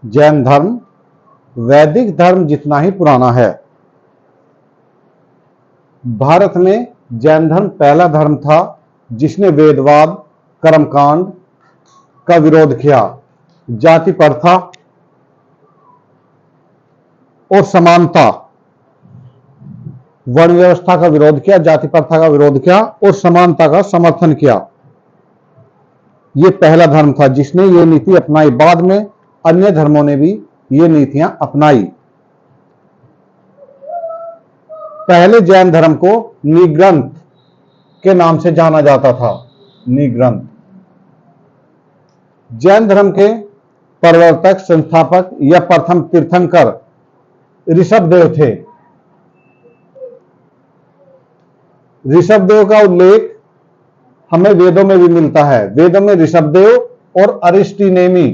जैन धर्म वैदिक धर्म जितना ही पुराना है। भारत में जैन धर्म पहला धर्म था जिसने वेदवाद, कर्मकांड का विरोध किया, जाति प्रथा और समानता, वर्ण व्यवस्था का विरोध किया, जाति प्रथा का विरोध किया और समानता का समर्थन किया। यह पहला धर्म था जिसने ये नीति अपनाई। बाद में अन्य धर्मों ने भी ये नीतियां अपनाई। पहले जैन धर्म को निग्रंथ के नाम से जाना जाता था। निग्रंथ जैन धर्म के प्रवर्तक, संस्थापक या प्रथम तीर्थंकर ऋषभदेव थे। ऋषभदेव का उल्लेख हमें वेदों में भी मिलता है। वेदों में ऋषभदेव और अरिष्टिनेमि,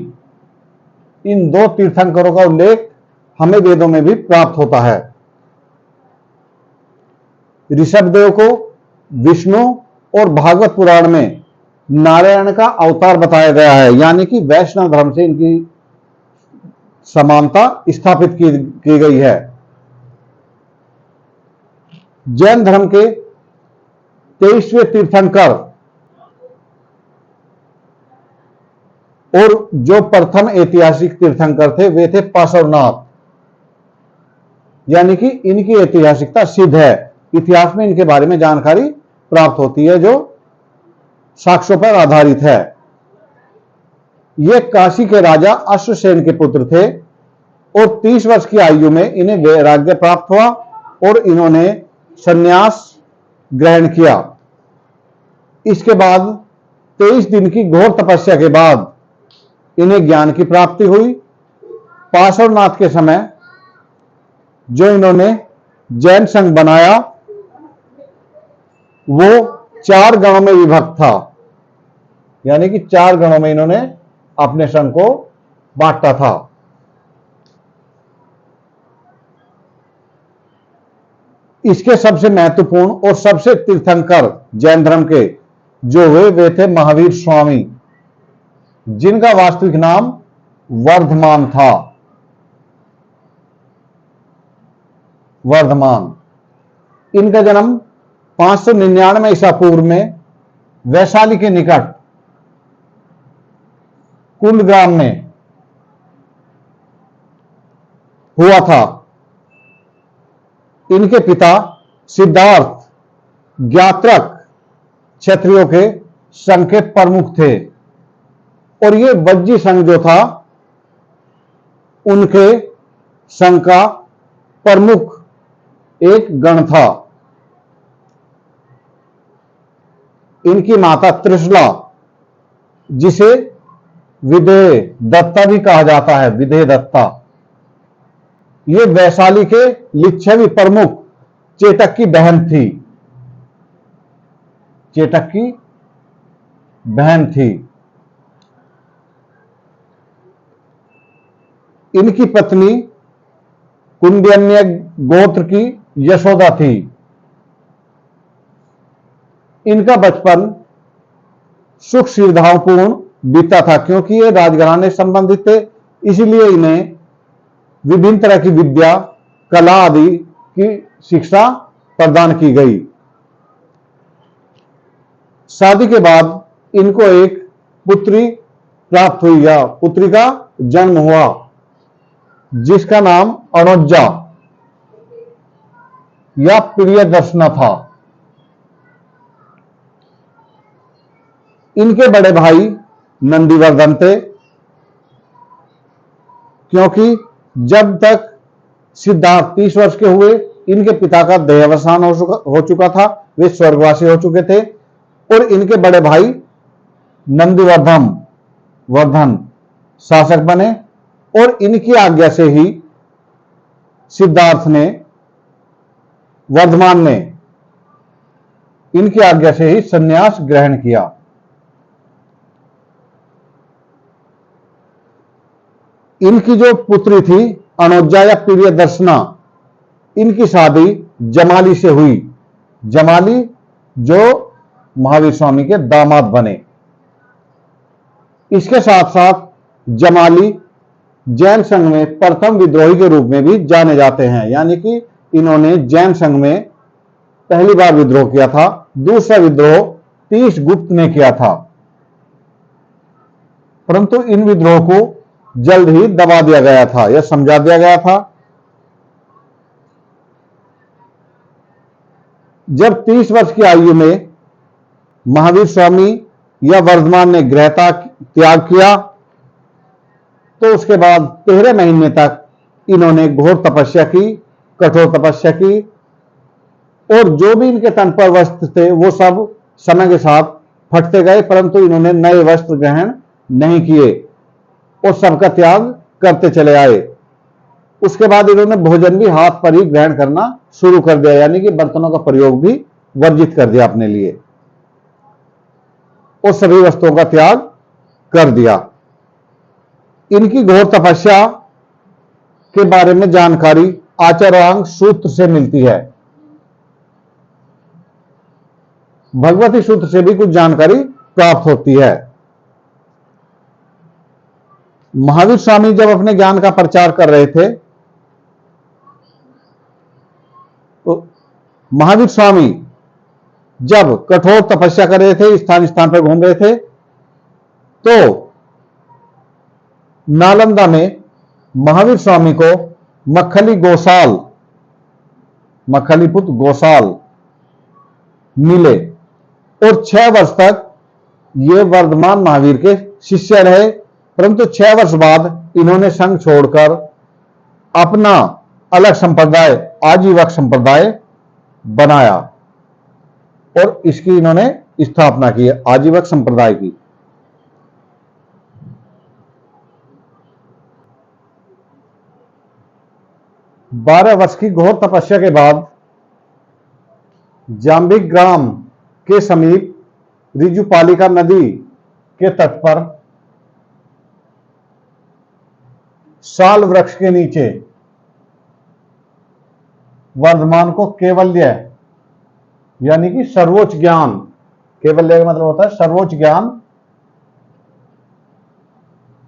इन दो तीर्थंकरों का उल्लेख हमें वेदों में भी प्राप्त होता है। ऋषभदेव को विष्णु और भागवत पुराण में नारायण का अवतार बताया गया है, यानी कि वैष्णव धर्म से इनकी समानता स्थापित की गई है। जैन धर्म के 23वें तीर्थंकर और जो प्रथम ऐतिहासिक तीर्थंकर थे वे थे पार्श्वनाथ, यानी कि इनकी ऐतिहासिकता सिद्ध है। इतिहास में इनके बारे में जानकारी प्राप्त होती है जो साक्ष्यों पर आधारित है। ये काशी के राजा अश्वसेन के पुत्र थे और 30 वर्ष की आयु में इन्हें वैराग्य प्राप्त हुआ और इन्होंने संन्यास ग्रहण किया। इसके बाद 23 दिन की घोर तपस्या के बाद इन्हें ज्ञान की प्राप्ति हुई। पार्श्वनाथ के समय जो इन्होंने जैन संघ बनाया वो 4 गणों में विभक्त था, यानी कि 4 गणों में इन्होंने अपने संघ को बांटा था। इसके सबसे महत्वपूर्ण और सबसे तीर्थंकर जैन धर्म के जो हुए वे थे महावीर स्वामी, जिनका वास्तविक नाम वर्धमान था। वर्धमान, इनका जन्म 599 ईसा पूर्व में वैशाली के निकट कुंडग्राम में हुआ था। इनके पिता सिद्धार्थ ज्ञात्रक क्षत्रियों के संघ के प्रमुख थे और ये वज्जी संघ जो था उनके संघ का प्रमुख एक गण था। इनकी माता त्रिशला, जिसे विदेह दत्ता भी कहा जाता है, विदेह दत्ता, ये वैशाली के लिच्छवी प्रमुख चेटक की बहन थी। चेटक की बहन थी। इनकी पत्नी कुंडिन्य गोत्र की यशोदा थी। इनका बचपन सुख सुविधापूर्ण बीता था। क्योंकि ये राजघराने से संबंधित थे, इसलिए इन्हें विभिन्न तरह की विद्या, कला आदि की शिक्षा प्रदान की गई। शादी के बाद इनको एक पुत्री प्राप्त हुई या पुत्री का जन्म हुआ, जिसका नाम अणोज्जा या प्रियदर्शना था। इनके बड़े भाई नंदीवर्धन थे, क्योंकि जब तक सिद्धार्थ 30 वर्ष के हुए इनके पिता का देहावसान हो चुका था, वे स्वर्गवासी हो चुके थे और इनके बड़े भाई नंदीवर्धन शासक बने और इनकी आज्ञा से ही सिद्धार्थ ने, वर्धमान ने इनकी आज्ञा से ही संन्यास ग्रहण किया। इनकी जो पुत्री थी अणोज्जा या प्रियदर्शना, इनकी शादी जमाली से हुई। जमाली जो महावीर स्वामी के दामाद बने। इसके साथ साथ जमाली जैन संघ में प्रथम विद्रोही के रूप में भी जाने जाते हैं। यानी कि इन्होंने जैन संघ में पहली बार विद्रोह किया था। दूसरा विद्रोह तीस गुप्त ने किया था, परंतु इन विद्रोह को जल्द ही दबा दिया गया था या समझा दिया गया था। जब 30 वर्ष की आयु में महावीर स्वामी या वर्धमान ने गृह त्याग किया, तो उसके बाद 13 महीने तक इन्होंने घोर तपस्या की, कठोर तपस्या की, और जो भी इनके तन पर वस्त्र थे वो सब समय के साथ फटते गए, परंतु इन्होंने नए वस्त्र ग्रहण नहीं किए और सबका त्याग करते चले आए। उसके बाद इन्होंने भोजन भी हाथ पर ही ग्रहण करना शुरू कर दिया, यानी कि बर्तनों का प्रयोग भी वर्जित कर दिया अपने लिए और सभी वस्तुओं का त्याग कर दिया। इनकी घोर तपस्या के बारे में जानकारी आचार्यांग सूत्र से मिलती है। भगवती सूत्र से भी कुछ जानकारी प्राप्त होती है। महावीर स्वामी जब अपने ज्ञान का प्रचार कर रहे थे, तो महावीर स्वामी जब कठोर तपस्या कर रहे थे, स्थान स्थान पर घूम रहे थे, तो नालंदा में महावीर स्वामी को मक्खलीपुत्र गोसाल मिले और 6 वर्ष तक ये वर्धमान महावीर के शिष्य रहे। परंतु 6 वर्ष बाद इन्होंने संघ छोड़कर अपना अलग संप्रदाय, आजीवक संप्रदाय बनाया और इसकी इन्होंने स्थापना की, आजीवक संप्रदाय की। बारह वर्ष की घोर तपस्या के बाद जाम्बिक ग्राम के समीप रिजुपालिका नदी के तट पर साल वृक्ष के नीचे वर्धमान को केवल्य, यानी कि सर्वोच्च ज्ञान, केवल्य का मतलब होता है सर्वोच्च ज्ञान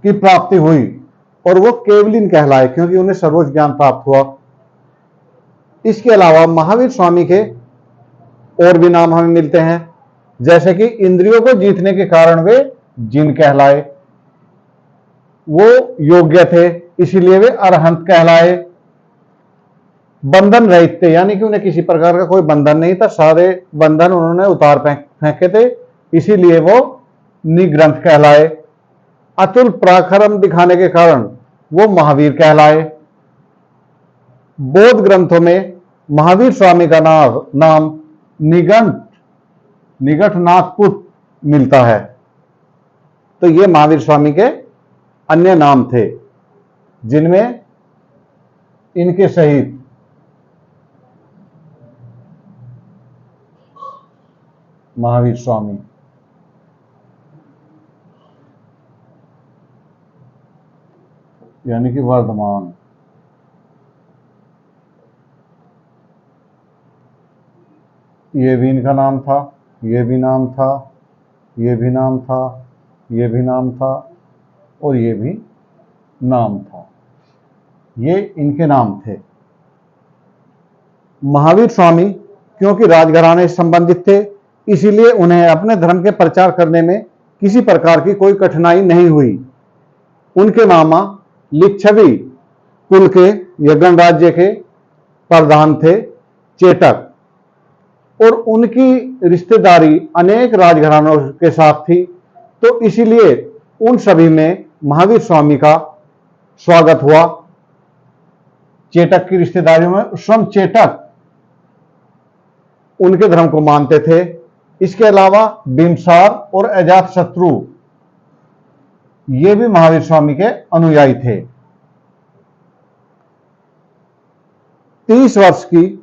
की प्राप्ति हुई और वो केवलिन कहलाए, क्योंकि उन्हें सर्वोच्च ज्ञान प्राप्त हुआ। इसके अलावा महावीर स्वामी के और भी नाम हमें मिलते हैं, जैसे कि इंद्रियों को जीतने के कारण वे जिन कहलाए, वो योग्य थे इसीलिए वे अरहंत कहलाए। बंधन रहित थे, यानी कि उन्हें किसी प्रकार का कोई बंधन नहीं था, सारे बंधन उन्होंने उतार फेंके थे, इसीलिए वो निग्रंथ कहलाए। अतुल पराक्रम दिखाने के कारण वो महावीर कहलाए। बौद्ध ग्रंथों में महावीर स्वामी का नाम निगंठनाथपुत्र मिलता है। तो ये महावीर स्वामी के अन्य नाम थे, जिनमें इनके सहित महावीर स्वामी, यानी कि वर्धमान, ये भी इनका नाम था, ये भी नाम था, ये भी नाम था, ये भी नाम था और ये भी नाम था। ये इनके नाम थे। महावीर स्वामी क्योंकि राजघराने से संबंधित थे, इसीलिए उन्हें अपने धर्म के प्रचार करने में किसी प्रकार की कोई कठिनाई नहीं हुई। उनके मामा लिच्छवी कुल के या गणराज्य के प्रधान थे चेटक, और उनकी रिश्तेदारी अनेक राजघरानों के साथ थी, तो इसीलिए उन सभी में महावीर स्वामी का स्वागत हुआ। चेटक की रिश्तेदारियों में स्वयं चेटक उनके धर्म को मानते थे। इसके अलावा बिंसार और अजातशत्रु ये भी महावीर स्वामी के अनुयायी थे। 30 वर्ष की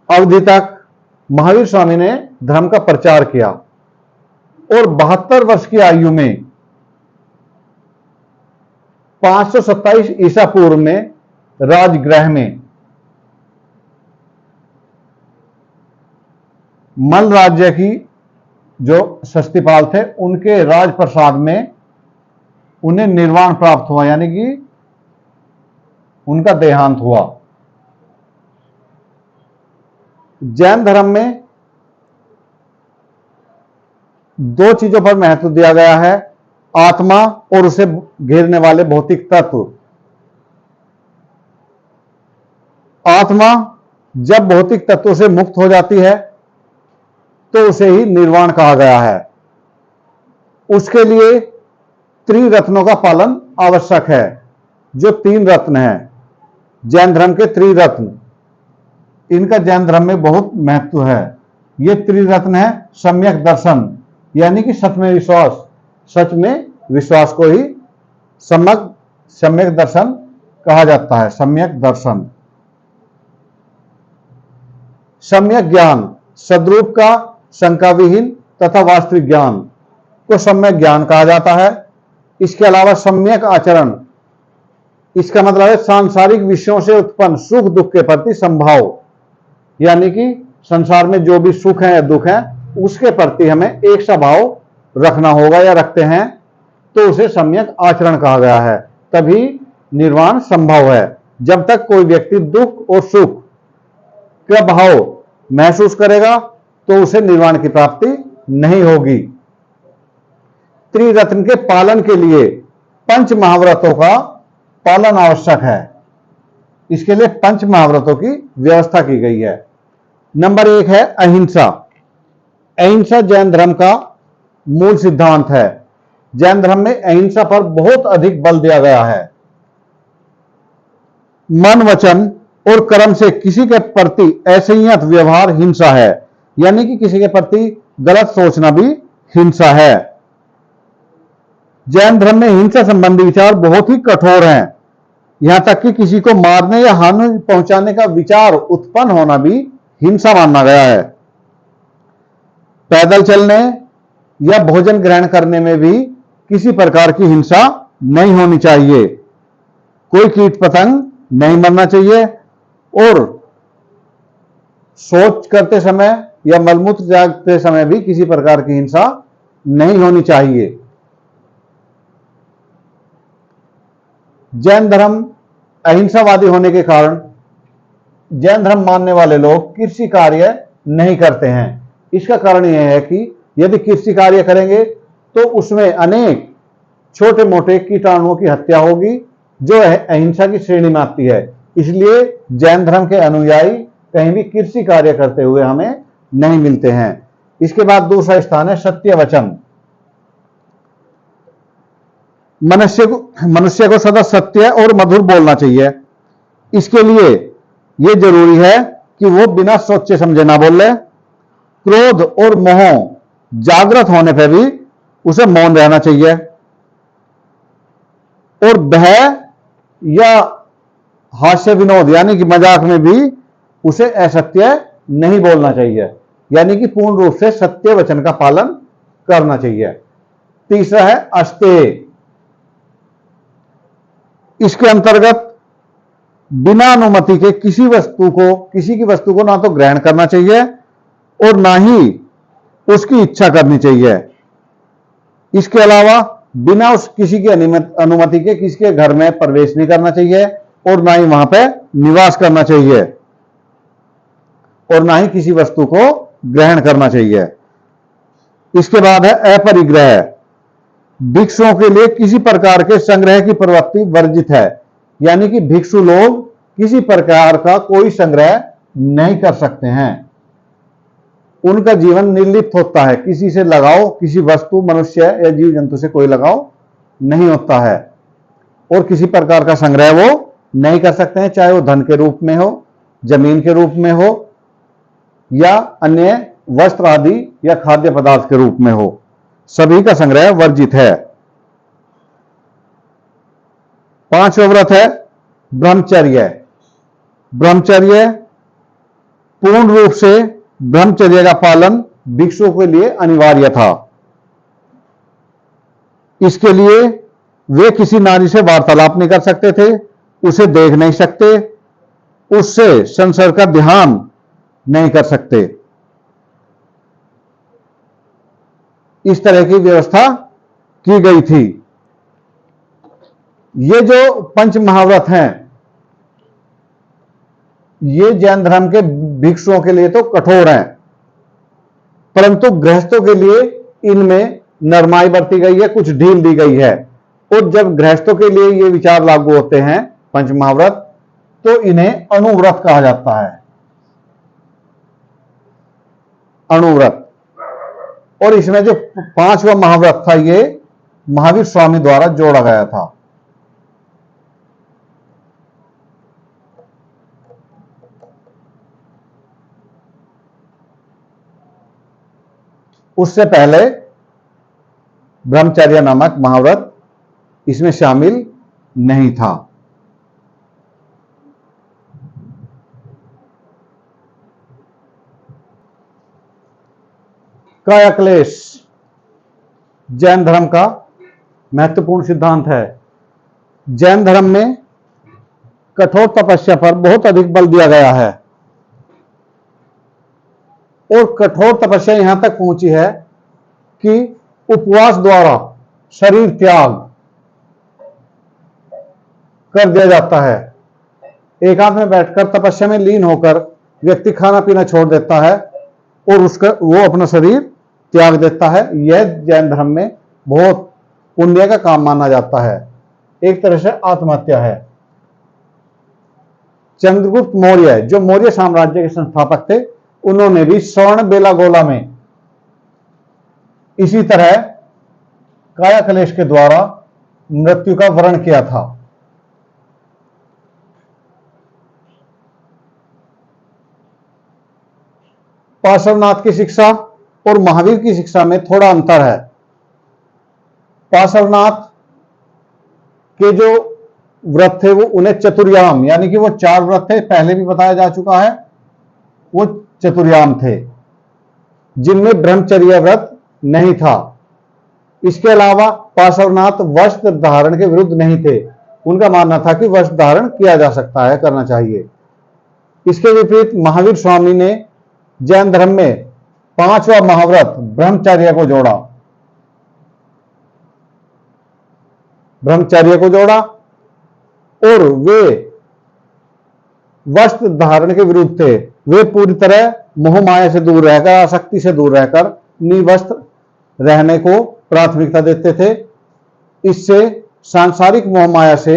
अवधि तक महावीर स्वामी ने धर्म का प्रचार किया और 72 वर्ष की आयु में 527 ईसा पूर्व में राजगृह में मल्ल राज्य की जो शस्तिपाल थे, उनके राजप्रसाद में उन्हें निर्वाण प्राप्त हुआ, यानी कि उनका देहांत हुआ। जैन धर्म में दो चीजों पर महत्व दिया गया है, आत्मा और उसे घेरने वाले भौतिक तत्व। आत्मा जब भौतिक तत्वों से मुक्त हो जाती है तो उसे ही निर्वाण कहा गया है। उसके लिए त्रिरत्नों का पालन आवश्यक है। जो तीन रत्न हैं जैन धर्म के, त्रिरत्न, इनका जैन धर्म में बहुत महत्व है। ये त्रिरत्न है सम्यक दर्शन, यानी कि सच में विश्वास, सच में विश्वास को ही सम्यक दर्शन कहा जाता है। सम्यक दर्शन, सम्यक ज्ञान, सद्रूप का, शंका विहीन तथा वास्तविक ज्ञान को सम्यक ज्ञान कहा जाता है। इसके अलावा सम्यक आचरण, इसका मतलब है सांसारिक विषयों से उत्पन्न सुख दुख के प्रति संभाव, यानी कि संसार में जो भी सुख है या दुख है उसके प्रति हमें एक सा भाव रखना होगा या रखते हैं तो उसे सम्यक आचरण कहा गया है। तभी निर्वाण संभव है। जब तक कोई व्यक्ति दुख और सुख का भाव महसूस करेगा तो उसे निर्वाण की प्राप्ति नहीं होगी। त्रिरत्न के पालन के लिए पंच महाव्रतों का पालन आवश्यक है। इसके लिए पंच महाव्रतों की व्यवस्था की गई है। नंबर 1 है अहिंसा। अहिंसा जैन धर्म का मूल सिद्धांत है। जैन धर्म में अहिंसा पर बहुत अधिक बल दिया गया है। मन, वचन और कर्म से किसी के प्रति असंयत व्यवहार हिंसा है, यानी कि किसी के प्रति गलत सोचना भी हिंसा है। जैन धर्म में हिंसा संबंधी विचार बहुत ही कठोर हैं। यहां तक कि किसी को मारने या हानि पहुंचाने का विचार उत्पन्न होना भी हिंसा माना गया है। पैदल चलने या भोजन ग्रहण करने में भी किसी प्रकार की हिंसा नहीं होनी चाहिए। कोई कीट पतंग नहीं मरना चाहिए और शौच करते समय या मलमूत्र त्यागते समय भी किसी प्रकार की हिंसा नहीं होनी चाहिए। जैन धर्म अहिंसावादी होने के कारण जैन धर्म मानने वाले लोग कृषि कार्य नहीं करते हैं। इसका कारण यह है कि यदि कृषि कार्य करेंगे तो उसमें अनेक छोटे मोटे कीटाणुओं की हत्या होगी जो अहिंसा की श्रेणी में आती है। इसलिए जैन धर्म के अनुयायी कहीं भी कृषि कार्य करते हुए हमें नहीं मिलते हैं। इसके बाद दूसरा स्थान है सत्य वचन। मनुष्य को सदा सत्य और मधुर बोलना चाहिए। इसके लिए यह जरूरी है कि वो बिना सोचे समझे ना बोले। क्रोध और मोह जागृत होने पर भी उसे मौन रहना चाहिए और भय या हास्य विनोद यानी कि मजाक में भी उसे असत्य नहीं बोलना चाहिए, यानी कि पूर्ण रूप से सत्य वचन का पालन करना चाहिए। तीसरा है अस्तेय। इसके अंतर्गत बिना अनुमति के किसी की वस्तु को ना तो ग्रहण करना चाहिए और ना ही उसकी इच्छा करनी चाहिए। इसके अलावा बिना किसी की अनुमति के किसी के घर में प्रवेश नहीं करना चाहिए और ना ही वहां पे निवास करना चाहिए और ना ही किसी वस्तु को ग्रहण करना चाहिए। इसके बाद है अपरिग्रह। भिक्षुओं के लिए किसी प्रकार के संग्रह की प्रवृत्ति वर्जित है, यानी कि भिक्षु लोग किसी प्रकार का कोई संग्रह नहीं कर सकते हैं। उनका जीवन निर्लिप्त होता है। किसी से लगाव, किसी वस्तु, मनुष्य या जीव जंतु से कोई लगाव नहीं होता है और किसी प्रकार का संग्रह वो नहीं कर सकते हैं, चाहे वो धन के रूप में हो, जमीन के रूप में हो या अन्य वस्त्र आदि या खाद्य पदार्थ के रूप में हो। सभी का संग्रह वर्जित है। पांचवा व्रत है ब्रह्मचर्य। ब्रह्मचर्य पूर्ण रूप से ब्रह्मचर्य का पालन भिक्षुओं के लिए अनिवार्य था। इसके लिए वे किसी नारी से वार्तालाप नहीं कर सकते थे, उसे देख नहीं सकते, उससे संसार का ध्यान नहीं कर सकते। इस तरह की व्यवस्था की गई थी। ये जो पंच महाव्रत हैं, ये जैन धर्म के भिक्षुओं के लिए तो कठोर हैं, परंतु गृहस्थों के लिए इनमें नरमाई बरती गई है, कुछ ढील दी गई है। और जब गृहस्थों के लिए ये विचार लागू होते हैं पंच महाव्रत, तो इन्हें अनुव्रत कहा जाता है, अनुव्रत। और इसमें जो 5वां महाव्रत था, ये महावीर स्वामी द्वारा जोड़ा गया था। उससे पहले ब्रह्मचर्य नामक महाव्रत इसमें शामिल नहीं था। कायाक्लेश जैन धर्म का महत्वपूर्ण सिद्धांत है। जैन धर्म में कठोर तपस्या पर बहुत अधिक बल दिया गया है, और कठोर तपस्या यहां तक पहुंची है कि उपवास द्वारा शरीर त्याग कर दिया जाता है। एकांत में बैठकर तपस्या में लीन होकर व्यक्ति खाना पीना छोड़ देता है और वो अपना शरीर त्याग देता है। यह जैन धर्म में बहुत पुण्य का काम माना जाता है, एक तरह से आत्महत्या है। चंद्रगुप्त मौर्य, जो मौर्य साम्राज्य के संस्थापक थे, उन्होंने भी स्वर्ण बेलागोला में इसी तरह कायाक्लेश के द्वारा मृत्यु का वर्ण किया था। पार्श्वनाथ की शिक्षा और महावीर की शिक्षा में थोड़ा अंतर है। पार्श्वनाथ के जो व्रत थे वो उन्हें चतुर्याम, यानी कि वो 4 व्रत थे, पहले भी बताया जा चुका है, वो चतुर्याम थे जिनमें ब्रह्मचर्य व्रत नहीं था। इसके अलावा पार्श्वनाथ वस्त्र धारण के विरुद्ध नहीं थे, उनका मानना था कि वस्त्र धारण किया जा सकता है, करना चाहिए। इसके विपरीत महावीर स्वामी ने जैन धर्म में 5वां महाव्रत ब्रह्मचर्य को जोड़ा, ब्रह्मचर्य को जोड़ा, और वे वस्त्र धारण के विरुद्ध थे। वे पूरी तरह मोह माया से दूर रहकर, आसक्ति से दूर रहकर निवस्त्र रहने को प्राथमिकता देते थे। इससे सांसारिक मोह माया से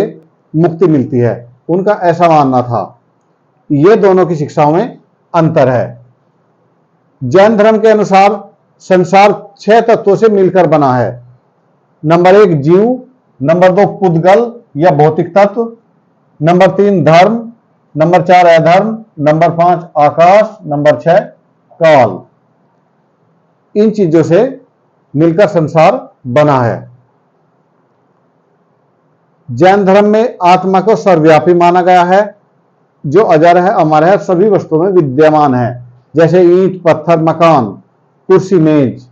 मुक्ति मिलती है, उनका ऐसा मानना था। ये दोनों की शिक्षाओं में अंतर है। जैन धर्म के अनुसार संसार 6 तत्वों से मिलकर बना है। नंबर 1 जीव, नंबर 2 पुद्गल या भौतिक तत्व, नंबर 3 धर्म, नंबर 4 अधर्म, नंबर 5 आकाश, नंबर 6 काल। इन चीजों से मिलकर संसार बना है। जैन धर्म में आत्मा को सर्वव्यापी माना गया है, जो अजर है, अमर है, सभी वस्तुओं में विद्यमान है, जैसे ईंट, पत्थर, मकान, कुर्सी, मेज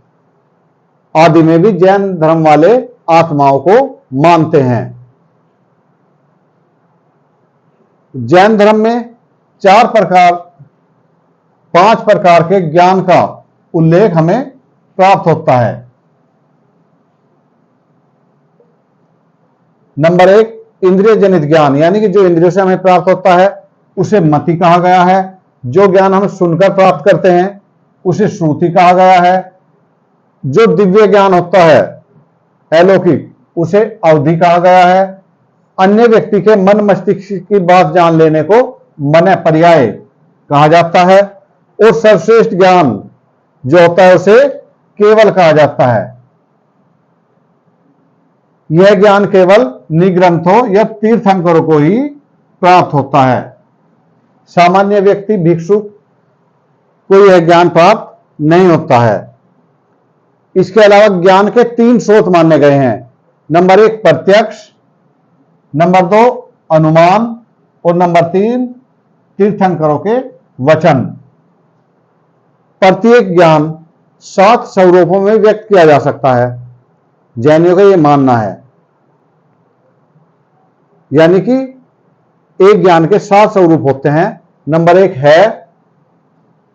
आदि में भी जैन धर्म वाले आत्माओं को मानते हैं। जैन धर्म में 5 प्रकार के ज्ञान का उल्लेख हमें प्राप्त होता है। नंबर 1 इंद्रिय जनित ज्ञान, यानी कि जो इंद्रियों से हमें प्राप्त होता है उसे मति कहा गया है। जो ज्ञान हम सुनकर प्राप्त करते हैं उसे श्रुति कहा गया है। जो दिव्य ज्ञान होता है अलौकिक, उसे अवधि कहा गया है। अन्य व्यक्ति के मन मस्तिष्क की बात जान लेने को मन पर्याय कहा जाता है। और सर्वश्रेष्ठ ज्ञान जो होता है उसे केवल कहा जाता है। यह ज्ञान केवल निग्रंथों या तीर्थंकरों को ही प्राप्त होता है। सामान्य व्यक्ति, भिक्षुक को यह ज्ञान प्राप्त नहीं होता है। इसके अलावा ज्ञान के 3 स्रोत माने गए हैं। नंबर 1 प्रत्यक्ष, नंबर 2 अनुमान, और नंबर 3 तीर्थंकरों के वचन। प्रत्येक ज्ञान 7 स्वरूपों में व्यक्त किया जा सकता है, जैनियों का यह मानना है। यानी कि एक ज्ञान के 7 स्वरूप होते हैं। नंबर 1 है,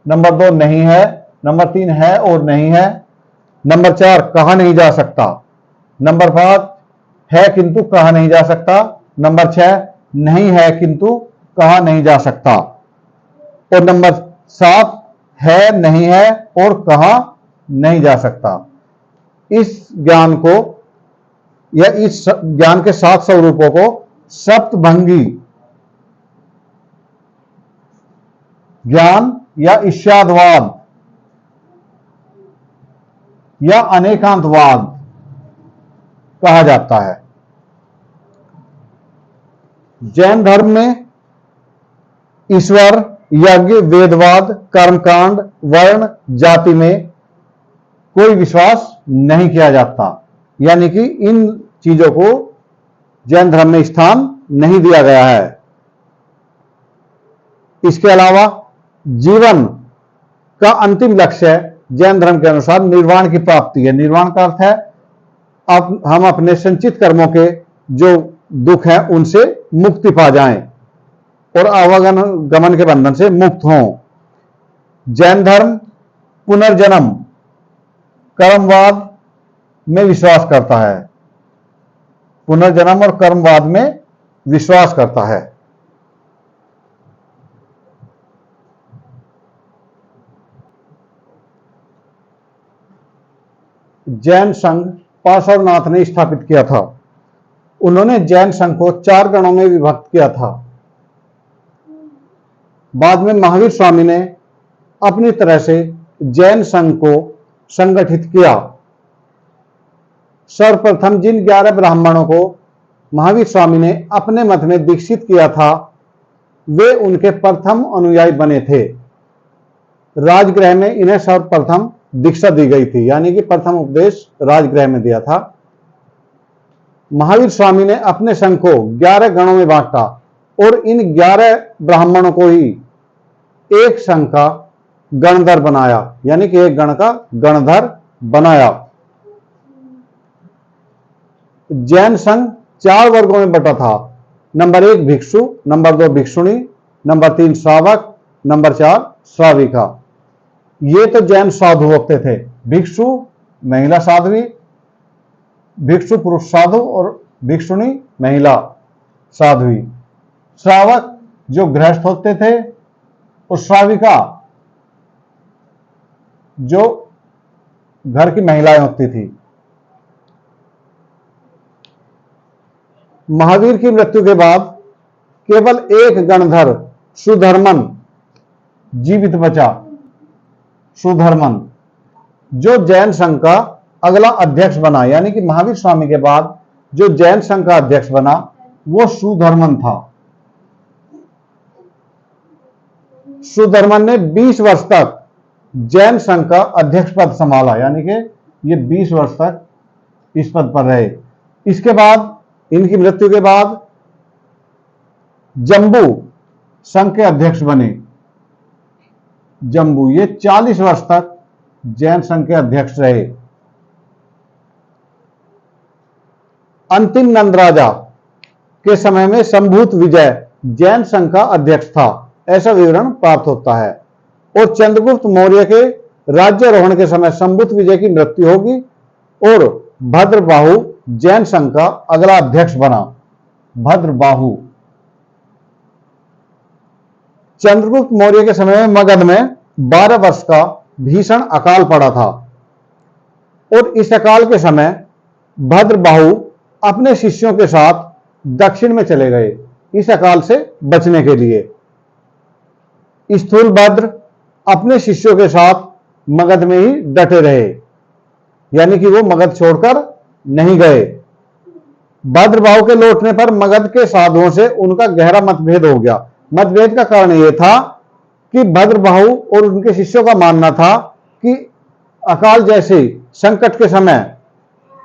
नंबर 2 नहीं है, नंबर 3 है और नहीं है, नंबर 4 कहा नहीं जा सकता, नंबर 5 है किंतु कहा नहीं जा सकता। नंबर 6, नहीं है किंतु कहा नहीं जा सकता। और नंबर 7, है, नहीं है और कहा नहीं जा सकता। इस ज्ञान को या इस ज्ञान के 7 स्वरूपों को सप्तभंगी ज्ञान या ईर्ष्यादवाद या अनेकांतवाद कहा जाता है। जैन धर्म में ईश्वर, यज्ञ, वेदवाद, कर्मकांड, वर्ण, जाति में कोई विश्वास नहीं किया जाता, यानी कि इन चीजों को जैन धर्म में स्थान नहीं दिया गया है। इसके अलावा जीवन का अंतिम लक्ष्य जैन धर्म के अनुसार निर्वाण की प्राप्ति है। निर्वाण का अर्थ है अब हम अपने संचित कर्मों के जो दुख हैं उनसे मुक्ति पा जाएं और आवागमन के बंधन से मुक्त हों। जैन धर्म पुनर्जन्म, कर्मवाद में विश्वास करता है। पुनर्जन्म और कर्मवाद में विश्वास करता है। जैन संघ पार्श्वनाथ ने स्थापित किया था। उन्होंने जैन संघ को 4 गणों में विभक्त किया था। बाद में महावीर स्वामी ने अपनी तरह से जैन संघ को संगठित किया। सर्वप्रथम जिन 11 ब्राह्मणों को महावीर स्वामी ने अपने मत में दीक्षित किया था वे उनके प्रथम अनुयायी बने थे। राजगृह में इन्हें सर्वप्रथम दीक्षा दी गई थी, यानी कि प्रथम उपदेश राजगृह में दिया था। महावीर स्वामी ने अपने संघ को 11 गणों में बांटा और इन 11 ब्राह्मणों को ही एक संघ का गणधर बनाया, यानी कि एक गण का गणधर बनाया। जैन संघ 4 वर्गों में बटा था। नंबर 1 भिक्षु, नंबर 2 भिक्षुणी, नंबर 3 श्रावक, नंबर 4 श्राविका। ये तो जैन साधु होते थे। भिक्षु महिला साध्वी, भिक्षु पुरुष साधु और भिक्षुणी महिला साध्वी। श्रावक जो गृहस्थ होते थे और श्राविका जो घर की महिलाएं होती थी। महावीर की मृत्यु के बाद केवल एक गणधर सुधर्मन जीवित बचा। सुधर्मन जो जैन संघ का अगला अध्यक्ष बना, यानी कि महावीर स्वामी के बाद जो जैन संघ का अध्यक्ष बना वो सुधर्मन था। सुधर्मन ने 20 वर्ष तक जैन संघ का अध्यक्ष पद संभाला, यानी कि ये 20 वर्ष तक इस पद पर रहे। इसके बाद इनकी मृत्यु के बाद जम्बू संघ के अध्यक्ष बने। जम्बू ये 40 वर्ष तक जैन संघ के अध्यक्ष रहे। अंतिम नंद राजा के समय में संभूत विजय जैन संघ का अध्यक्ष था, ऐसा विवरण प्राप्त होता है। और चंद्रगुप्त मौर्य के राज्यारोहण के समय संभूत विजय की मृत्यु होगी और भद्रबाहु जैन संघ का अगला अध्यक्ष बना। भद्रबाहु चंद्रगुप्त मौर्य के समय में मगध में 12 वर्ष का भीषण अकाल पड़ा था और इस अकाल के समय भद्रबाहु अपने शिष्यों के साथ दक्षिण में चले गए इस अकाल से बचने के लिए। स्थूलभद्र अपने शिष्यों के साथ मगध में ही डटे रहे, यानी कि वो मगध छोड़कर नहीं गए। भद्रबाहु के लौटने पर मगध के साधुओं से उनका गहरा मतभेद हो गया। मतभेद का कारण यह था कि भद्रबाहु और उनके शिष्यों का मानना था कि अकाल जैसे संकट के समय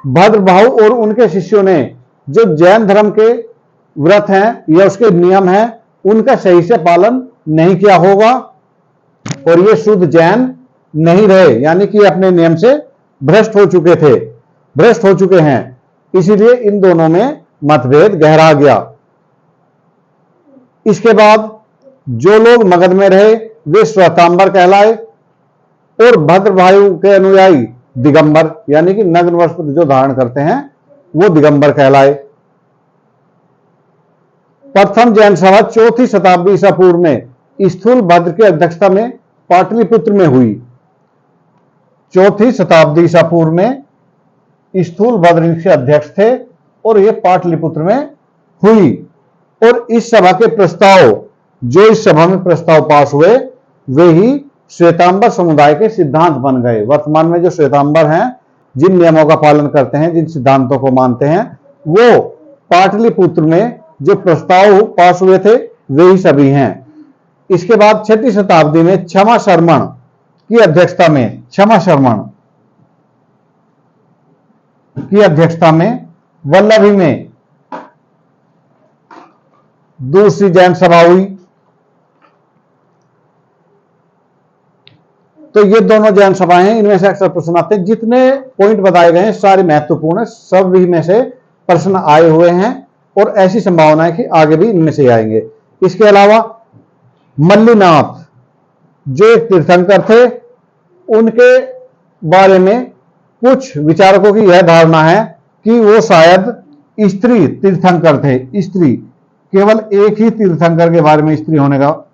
भद्रबाहु और उनके शिष्यों ने जो जैन धर्म के व्रत हैं या उसके नियम हैं उनका सही से पालन नहीं किया होगा और ये शुद्ध जैन नहीं रहे, यानी कि अपने नियम से भ्रष्ट हो चुके हैं। इसीलिए इन दोनों में मतभेद गहरा गया। इसके बाद जो लोग मगध में रहे वे श्वेतांबर कहलाए और भद्रबाहु के अनुयायी दिगंबर, यानी कि नग्न वस्त्र जो धारण करते हैं वो दिगंबर कहलाए। प्रथम जैन सभा 4वीं शताब्दी ईसा पूर्व में स्थूलभद्र की अध्यक्षता में पाटलिपुत्र में हुई। 4वीं शताब्दी ईसा पूर्व में स्थूलभद्र के अध्यक्ष थे और ये पाटलिपुत्र में हुई। और इस सभा के प्रस्ताव, जो इस सभा में प्रस्ताव पास हुए, वे ही श्वेतांबर समुदाय के सिद्धांत बन गए। वर्तमान में जो श्वेतांबर हैं, जिन नियमों का पालन करते हैं, जिन सिद्धांतों को मानते हैं, वो पाटलिपुत्र में जो प्रस्ताव पास हुए थे वे ही सभी हैं। इसके बाद 6वीं शताब्दी में क्षमा शर्मण की अध्यक्षता में वल्लभी में दूसरी जैन सभा हुई। तो ये दोनों जैन सभाएं हैं। इनमें से अक्सर प्रश्न आते हैं। जितने पॉइंट बताए गए हैं सारे महत्वपूर्ण है, सभी में से प्रश्न आए हुए हैं और ऐसी संभावना है कि आगे भी इनमें से आएंगे। इसके अलावा मल्लीनाथ जो एक तीर्थंकर थे, उनके बारे में कुछ विचारकों की यह धारणा है कि वो शायद स्त्री तीर्थंकर थे। स्त्री, केवल एक ही तीर्थंकर के बारे में स्त्री होने का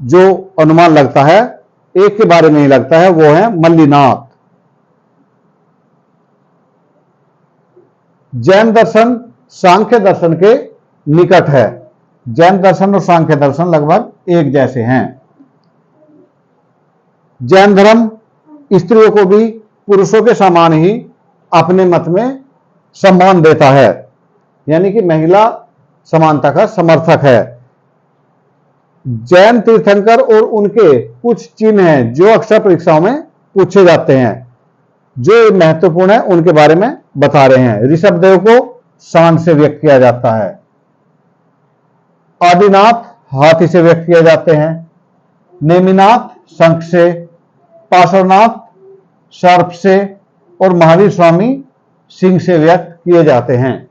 जो अनुमान लगता है, एक के बारे में ही लगता है, वो है मल्लीनाथ। जैन दर्शन सांख्य दर्शन के निकट है। जैन दर्शन और सांख्य दर्शन लगभग एक जैसे हैं। जैन धर्म स्त्रियों को भी पुरुषों के समान ही अपने मत में सम्मान देता है, यानी कि महिला समानता का समर्थक है। जैन तीर्थंकर और उनके कुछ चिन्ह हैं जो अक्सर परीक्षाओं में पूछे जाते हैं, जो महत्वपूर्ण है उनके बारे में बता रहे हैं। ऋषभदेव को सांड से व्यक्त किया जाता है। आदिनाथ हाथी से व्यक्त किए जाते हैं। नेमिनाथ शंख से, पार्श्वनाथ सर्प से और महावीर स्वामी सिंह से व्यक्त किए जाते हैं।